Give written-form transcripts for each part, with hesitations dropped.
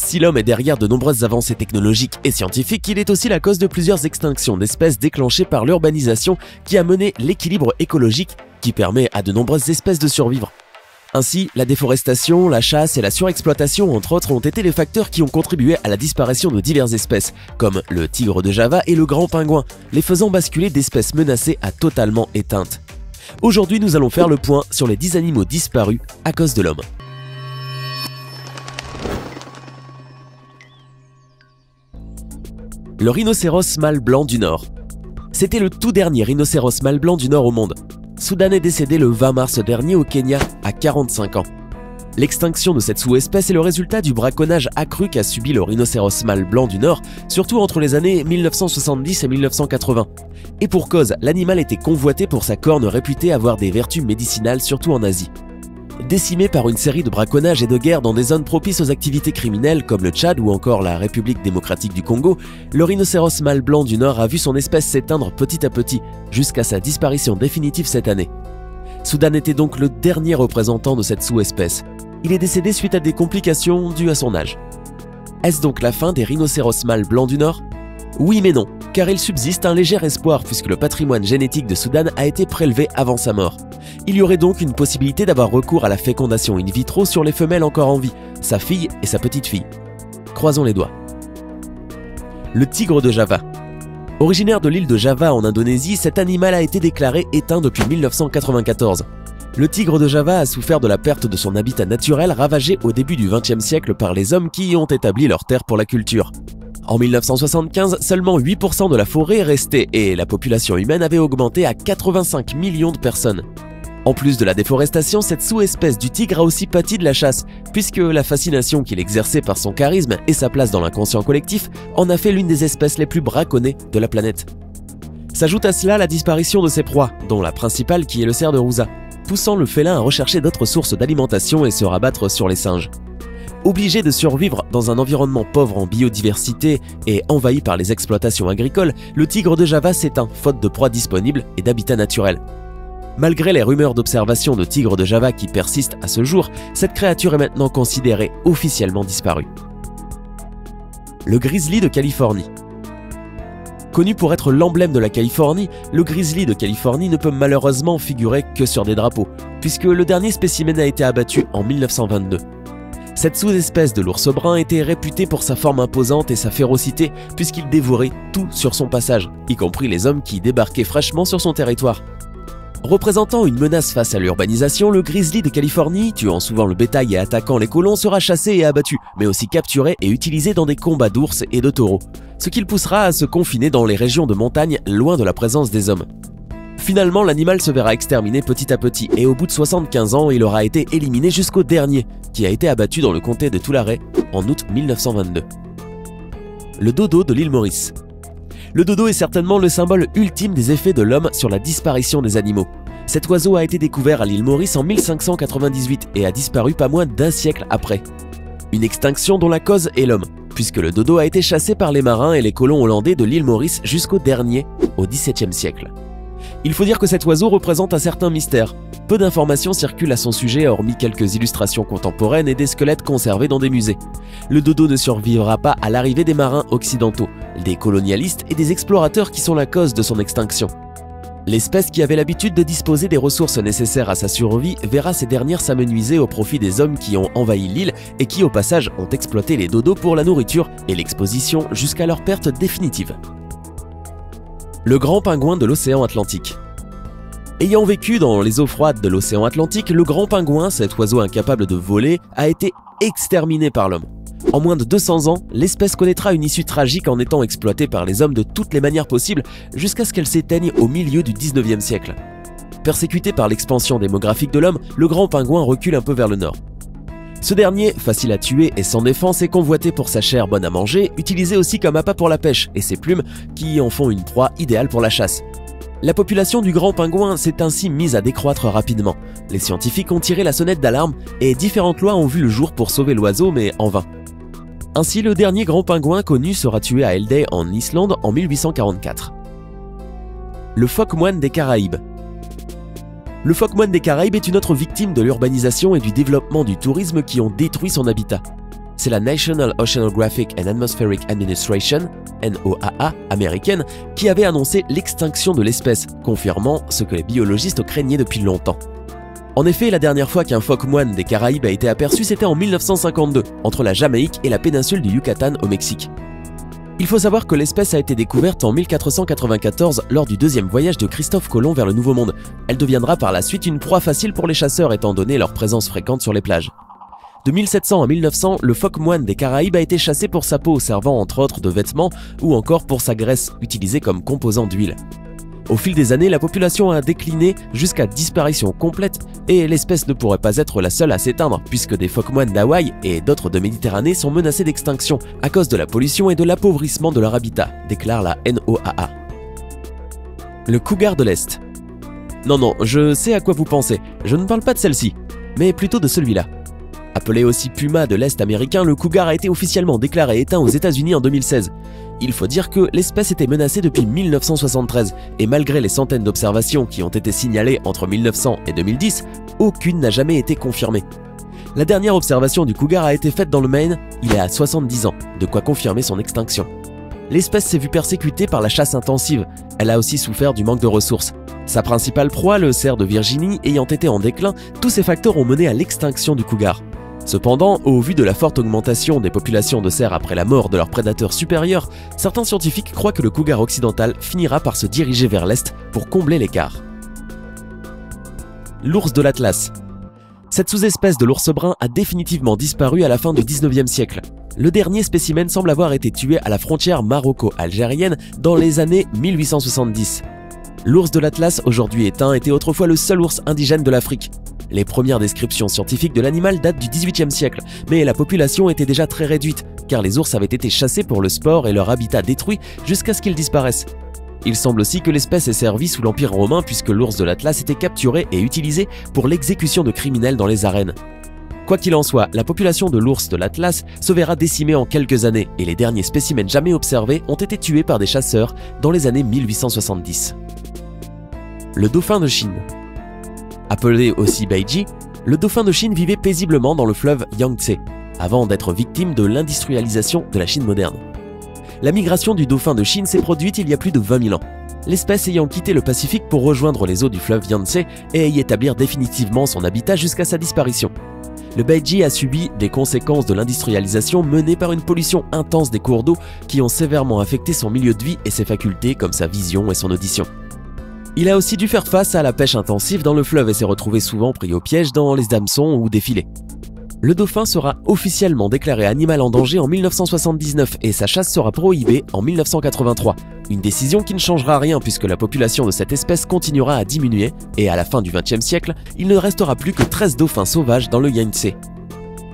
Si l'homme est derrière de nombreuses avancées technologiques et scientifiques, il est aussi la cause de plusieurs extinctions d'espèces déclenchées par l'urbanisation qui a mené l'équilibre écologique qui permet à de nombreuses espèces de survivre. Ainsi, la déforestation, la chasse et la surexploitation, entre autres, ont été les facteurs qui ont contribué à la disparition de diverses espèces, comme le tigre de Java et le grand pingouin, les faisant basculer d'espèces menacées à totalement éteintes. Aujourd'hui, nous allons faire le point sur les 10 animaux disparus à cause de l'homme. Le rhinocéros mâle blanc du Nord. C'était le tout dernier rhinocéros mâle blanc du Nord au monde. Sudan est décédé le 20 mars dernier au Kenya à 45 ans. L'extinction de cette sous-espèce est le résultat du braconnage accru qu'a subi le rhinocéros mâle blanc du Nord, surtout entre les années 1970 et 1980. Et pour cause, l'animal était convoité pour sa corne réputée avoir des vertus médicinales, surtout en Asie. Décimé par une série de braconnages et de guerres dans des zones propices aux activités criminelles comme le Tchad ou encore la République démocratique du Congo, le rhinocéros mâle blanc du Nord a vu son espèce s'éteindre petit à petit jusqu'à sa disparition définitive cette année. Sudan était donc le dernier représentant de cette sous-espèce. Il est décédé suite à des complications dues à son âge. Est-ce donc la fin des rhinocéros mâles blancs du Nord? Oui mais non, car il subsiste un léger espoir puisque le patrimoine génétique de Sudan a été prélevé avant sa mort. Il y aurait donc une possibilité d'avoir recours à la fécondation in vitro sur les femelles encore en vie, sa fille et sa petite-fille. Croisons les doigts. Le tigre de Java. Originaire de l'île de Java en Indonésie, cet animal a été déclaré éteint depuis 1994. Le tigre de Java a souffert de la perte de son habitat naturel ravagé au début du XXe siècle par les hommes qui y ont établi leur terre pour la culture. En 1975, seulement 8% de la forêt restait et la population humaine avait augmenté à 85 millions de personnes. En plus de la déforestation, cette sous-espèce du tigre a aussi pâti de la chasse, puisque la fascination qu'il exerçait par son charisme et sa place dans l'inconscient collectif en a fait l'une des espèces les plus braconnées de la planète. S'ajoute à cela la disparition de ses proies, dont la principale qui est le cerf de Rouza, poussant le félin à rechercher d'autres sources d'alimentation et se rabattre sur les singes. Obligé de survivre dans un environnement pauvre en biodiversité et envahi par les exploitations agricoles, le tigre de Java s'éteint faute de proies disponibles et d'habitat naturel. Malgré les rumeurs d'observation de tigres de Java qui persistent à ce jour, cette créature est maintenant considérée officiellement disparue. Le grizzly de Californie. Connu pour être l'emblème de la Californie, le grizzly de Californie ne peut malheureusement figurer que sur des drapeaux, puisque le dernier spécimen a été abattu en 1922. Cette sous-espèce de l'ours brun était réputée pour sa forme imposante et sa férocité puisqu'il dévorait tout sur son passage, y compris les hommes qui débarquaient fraîchement sur son territoire. Représentant une menace face à l'urbanisation, le grizzly de Californie, tuant souvent le bétail et attaquant les colons, sera chassé et abattu, mais aussi capturé et utilisé dans des combats d'ours et de taureaux, ce qui le poussera à se confiner dans les régions de montagne loin de la présence des hommes. Finalement, l'animal se verra exterminé petit à petit et au bout de 75 ans, il aura été éliminé jusqu'au dernier, qui a été abattu dans le comté de Tulare en août 1922. Le dodo de l'île Maurice. Le dodo est certainement le symbole ultime des effets de l'homme sur la disparition des animaux. Cet oiseau a été découvert à l'île Maurice en 1598 et a disparu pas moins d'un siècle après. Une extinction dont la cause est l'homme, puisque le dodo a été chassé par les marins et les colons hollandais de l'île Maurice jusqu'au dernier, au XVIIe siècle. Il faut dire que cet oiseau représente un certain mystère. Peu d'informations circulent à son sujet hormis quelques illustrations contemporaines et des squelettes conservés dans des musées. Le dodo ne survivra pas à l'arrivée des marins occidentaux, des colonialistes et des explorateurs qui sont la cause de son extinction. L'espèce qui avait l'habitude de disposer des ressources nécessaires à sa survie verra ces dernières s'amenuiser au profit des hommes qui ont envahi l'île et qui au passage ont exploité les dodos pour la nourriture et l'exposition jusqu'à leur perte définitive. Le grand pingouin de l'océan Atlantique. Ayant vécu dans les eaux froides de l'océan Atlantique, le grand pingouin, cet oiseau incapable de voler, a été exterminé par l'homme. En moins de 200 ans, l'espèce connaîtra une issue tragique en étant exploitée par les hommes de toutes les manières possibles jusqu'à ce qu'elle s'éteigne au milieu du 19e siècle. Persécuté par l'expansion démographique de l'homme, le grand pingouin recule un peu vers le nord. Ce dernier, facile à tuer et sans défense, est convoité pour sa chair bonne à manger, utilisé aussi comme appât pour la pêche, et ses plumes qui en font une proie idéale pour la chasse. La population du grand pingouin s'est ainsi mise à décroître rapidement. Les scientifiques ont tiré la sonnette d'alarme et différentes lois ont vu le jour pour sauver l'oiseau, mais en vain. Ainsi, le dernier grand pingouin connu sera tué à Eldey en Islande en 1844. Le phoque-moine des Caraïbes. Le phoque-moine des Caraïbes est une autre victime de l'urbanisation et du développement du tourisme qui ont détruit son habitat. C'est la National Oceanographic and Atmospheric Administration, NOAA, américaine, qui avait annoncé l'extinction de l'espèce, confirmant ce que les biologistes craignaient depuis longtemps. En effet, la dernière fois qu'un phoque moine des Caraïbes a été aperçu, c'était en 1952, entre la Jamaïque et la péninsule du Yucatan au Mexique. Il faut savoir que l'espèce a été découverte en 1494 lors du deuxième voyage de Christophe Colomb vers le Nouveau Monde. Elle deviendra par la suite une proie facile pour les chasseurs étant donné leur présence fréquente sur les plages. De 1700 à 1900, le phoque moine des Caraïbes a été chassé pour sa peau, servant entre autres de vêtements ou encore pour sa graisse, utilisée comme composant d'huile. Au fil des années, la population a décliné jusqu'à disparition complète et l'espèce ne pourrait pas être la seule à s'éteindre puisque des phoques moines d'Hawaï et d'autres de Méditerranée sont menacés d'extinction à cause de la pollution et de l'appauvrissement de leur habitat, déclare la NOAA. Le cougar de l'Est. Non, je sais à quoi vous pensez, je ne parle pas de celle-ci, mais plutôt de celui-là. Appelé aussi puma de l'Est américain, le cougar a été officiellement déclaré éteint aux États-Unis en 2016. Il faut dire que l'espèce était menacée depuis 1973 et malgré les centaines d'observations qui ont été signalées entre 1900 et 2010, aucune n'a jamais été confirmée. La dernière observation du cougar a été faite dans le Maine il y a 70 ans, de quoi confirmer son extinction. L'espèce s'est vue persécutée par la chasse intensive, elle a aussi souffert du manque de ressources. Sa principale proie, le cerf de Virginie, ayant été en déclin, tous ces facteurs ont mené à l'extinction du cougar. Cependant, au vu de la forte augmentation des populations de cerfs après la mort de leurs prédateurs supérieurs, certains scientifiques croient que le cougar occidental finira par se diriger vers l'est pour combler l'écart. L'ours de l'Atlas. Cette sous-espèce de l'ours brun a définitivement disparu à la fin du 19e siècle. Le dernier spécimen semble avoir été tué à la frontière maroco-algérienne dans les années 1870. L'ours de l'Atlas, aujourd'hui éteint, était autrefois le seul ours indigène de l'Afrique. Les premières descriptions scientifiques de l'animal datent du XVIIIe siècle, mais la population était déjà très réduite, car les ours avaient été chassés pour le sport et leur habitat détruit jusqu'à ce qu'ils disparaissent. Il semble aussi que l'espèce ait servi sous l'Empire romain puisque l'ours de l'Atlas était capturé et utilisé pour l'exécution de criminels dans les arènes. Quoi qu'il en soit, la population de l'ours de l'Atlas se verra décimée en quelques années et les derniers spécimens jamais observés ont été tués par des chasseurs dans les années 1870. Le dauphin de Chine. Appelé aussi Baiji, le dauphin de Chine vivait paisiblement dans le fleuve Yangtze, avant d'être victime de l'industrialisation de la Chine moderne. La migration du dauphin de Chine s'est produite il y a plus de 20 000 ans, l'espèce ayant quitté le Pacifique pour rejoindre les eaux du fleuve Yangtze et y établir définitivement son habitat jusqu'à sa disparition. Le Baiji a subi des conséquences de l'industrialisation menée par une pollution intense des cours d'eau qui ont sévèrement affecté son milieu de vie et ses facultés comme sa vision et son audition. Il a aussi dû faire face à la pêche intensive dans le fleuve et s'est retrouvé souvent pris au piège dans les hameçons ou des filets. Le dauphin sera officiellement déclaré animal en danger en 1979 et sa chasse sera prohibée en 1983. Une décision qui ne changera rien puisque la population de cette espèce continuera à diminuer et à la fin du XXe siècle, il ne restera plus que 13 dauphins sauvages dans le Yangtze.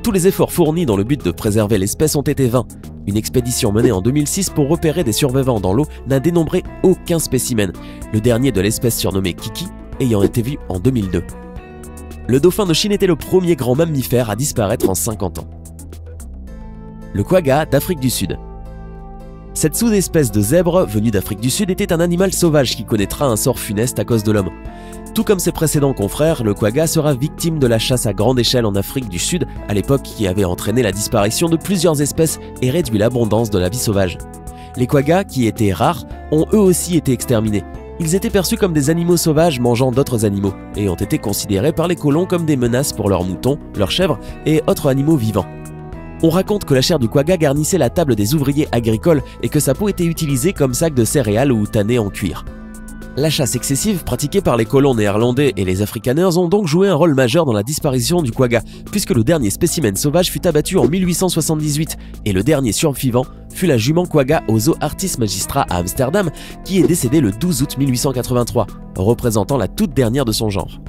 Tous les efforts fournis dans le but de préserver l'espèce ont été vains. Une expédition menée en 2006 pour repérer des survivants dans l'eau n'a dénombré aucun spécimen, le dernier de l'espèce surnommée Kiki ayant été vu en 2002. Le dauphin de Chine était le premier grand mammifère à disparaître en 50 ans. Le quagga d'Afrique du Sud. Cette sous-espèce de zèbre venue d'Afrique du Sud était un animal sauvage qui connaîtra un sort funeste à cause de l'homme. Tout comme ses précédents confrères, le quagga sera victime de la chasse à grande échelle en Afrique du Sud, à l'époque qui avait entraîné la disparition de plusieurs espèces et réduit l'abondance de la vie sauvage. Les quaggas, qui étaient rares, ont eux aussi été exterminés. Ils étaient perçus comme des animaux sauvages mangeant d'autres animaux et ont été considérés par les colons comme des menaces pour leurs moutons, leurs chèvres et autres animaux vivants. On raconte que la chair du quagga garnissait la table des ouvriers agricoles et que sa peau était utilisée comme sac de céréales ou tannée en cuir. La chasse excessive pratiquée par les colons néerlandais et les afrikaners ont donc joué un rôle majeur dans la disparition du quagga, puisque le dernier spécimen sauvage fut abattu en 1878 et le dernier survivant fut la jument quagga au Zoo Artis Magistra à Amsterdam qui est décédée le 12 août 1883, représentant la toute dernière de son genre.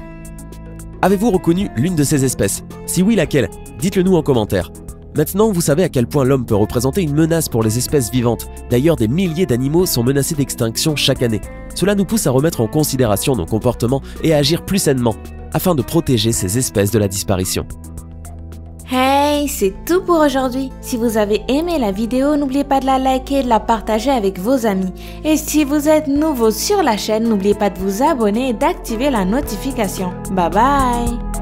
Avez-vous reconnu l'une de ces espèces? Si oui, laquelle? Dites-le nous en commentaire. Maintenant, vous savez à quel point l'homme peut représenter une menace pour les espèces vivantes. D'ailleurs, des milliers d'animaux sont menacés d'extinction chaque année. Cela nous pousse à remettre en considération nos comportements et à agir plus sainement, afin de protéger ces espèces de la disparition. Hey, c'est tout pour aujourd'hui. Si vous avez aimé la vidéo, n'oubliez pas de la liker et de la partager avec vos amis. Et si vous êtes nouveau sur la chaîne, n'oubliez pas de vous abonner et d'activer la notification. Bye bye!